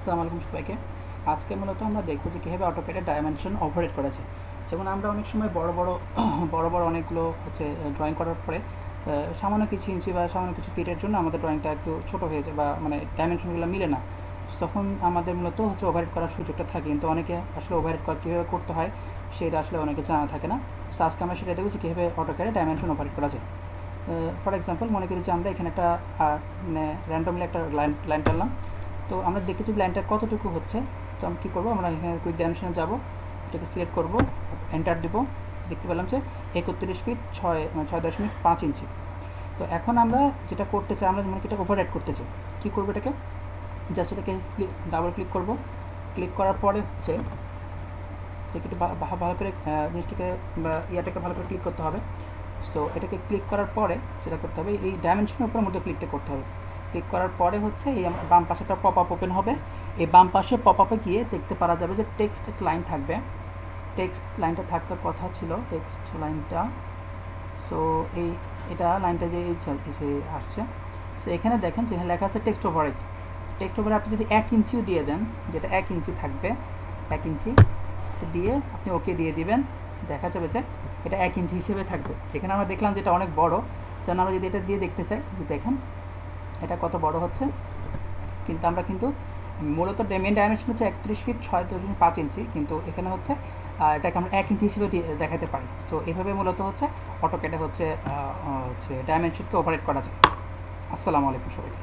আসসালামু আলাইকুম সবাইকে। আজকে মূলত আমরা দেখব যে কীভাবে অটোক্যাডে ডাইমেনশন ওভাররাইট করা যায়। যেমন আমরা অনেক সময় বড় অনেকগুলো ড্রয়িং করার পরে সামান্য কিছু ইঞ্চি বা সামান্য কিছু ফিটের জন্য আমাদের ড্রয়িংটা একটু ছোটো হয়ে যায় বা ডাইমেনশনগুলো মিলে না। তখন আমাদের মূলত ওভাররাইট করার সুযোগটা থাকে, কিন্তু অনেকে আসলে ওভাররাইট কীভাবে করতে হয় সেটা আসলে অনেকে জানা থাকে না। তো আজকে আমরা সেটা দেখব যে কীভাবে অটোক্যাডে ডাইমেনশন ওভাররাইট করা যায়। ফর এক্সাম্পল মনে করি যে আমরা এখানে একটা র্যান্ডমলি একটা লাইন টানলাম। তো আমরা দেখতে চাই লাইনটা কতটুকু হচ্ছে। তো আমরা কী করবো, আমরা এখানে কুইক ডাইমেনশনে যাবো, এটাকে সিলেক্ট করবো, এন্টার দিব। দেখতে পেলাম যে 31 ফিট 6.5 ইঞ্চি। তো এখন আমরা যেটা করতে চাই, আমরা মনে করি এটা ওভাররাইট করতে চাই। কী করবো, এটাকে জাস্ট এটাকে ডাবল ক্লিক করবো। ক্লিক করার পরে হচ্ছে এটাকে একটু ভালো করে জিনিসটাকে ইয়াটাকে ভালো করে ক্লিক করতে হবে। সো এটাকে ক্লিক করার পরে যেটা করতে হবে, এই ডাইমেনশনের উপর মধ্যে ক্লিকটা করতে হবে। ক্লিক করার পরে হচ্ছে এই আমার বাম পাশে একটা পপ আপ ওপেন হবে। এই বাম পাশে পপ আপে গিয়ে দেখতে পারা যাবে যে টেক্সট লাইন থাকবে। টেক্সট লাইনটা থাকার কথা ছিল, টেক্সট লাইনটা। সো এটা লাইনটা যে আসছে। সো এখানে দেখেন যে লেখা আছে টেক্সট ওভাররাইট। টেক্সট ওভারে আপনি যদি 1 ইঞ্চিও দিয়ে দেন, যেটা 1 ইঞ্চি থাকবে, 1 ইঞ্চি দিয়ে আপনি ওকে দিয়ে দিবেন, দেখা যাবে যে এটা 1 ইঞ্চি হিসেবে থাকবে। যেখানে আমরা দেখলাম যে এটা অনেক বড়, যেন আমরা যদি এটা দিয়ে দেখতে চাই যে দেখেন এটা কত বড় হচ্ছে। কিন্তু আমরা মূলত মেন ডাইমেনশন হচ্ছে 31 ফিট 6.5 ইঞ্চি, কিন্তু এখানে হচ্ছে এটাকে আমরা 1 ইঞ্চি হিসেবে দেখাতে পারি। তো এইভাবে মূলত অটোক্যাডে ডাইমেনশনকে ওভাররাইট করা যায়। আসসালামু আলাইকুম সবাইকে।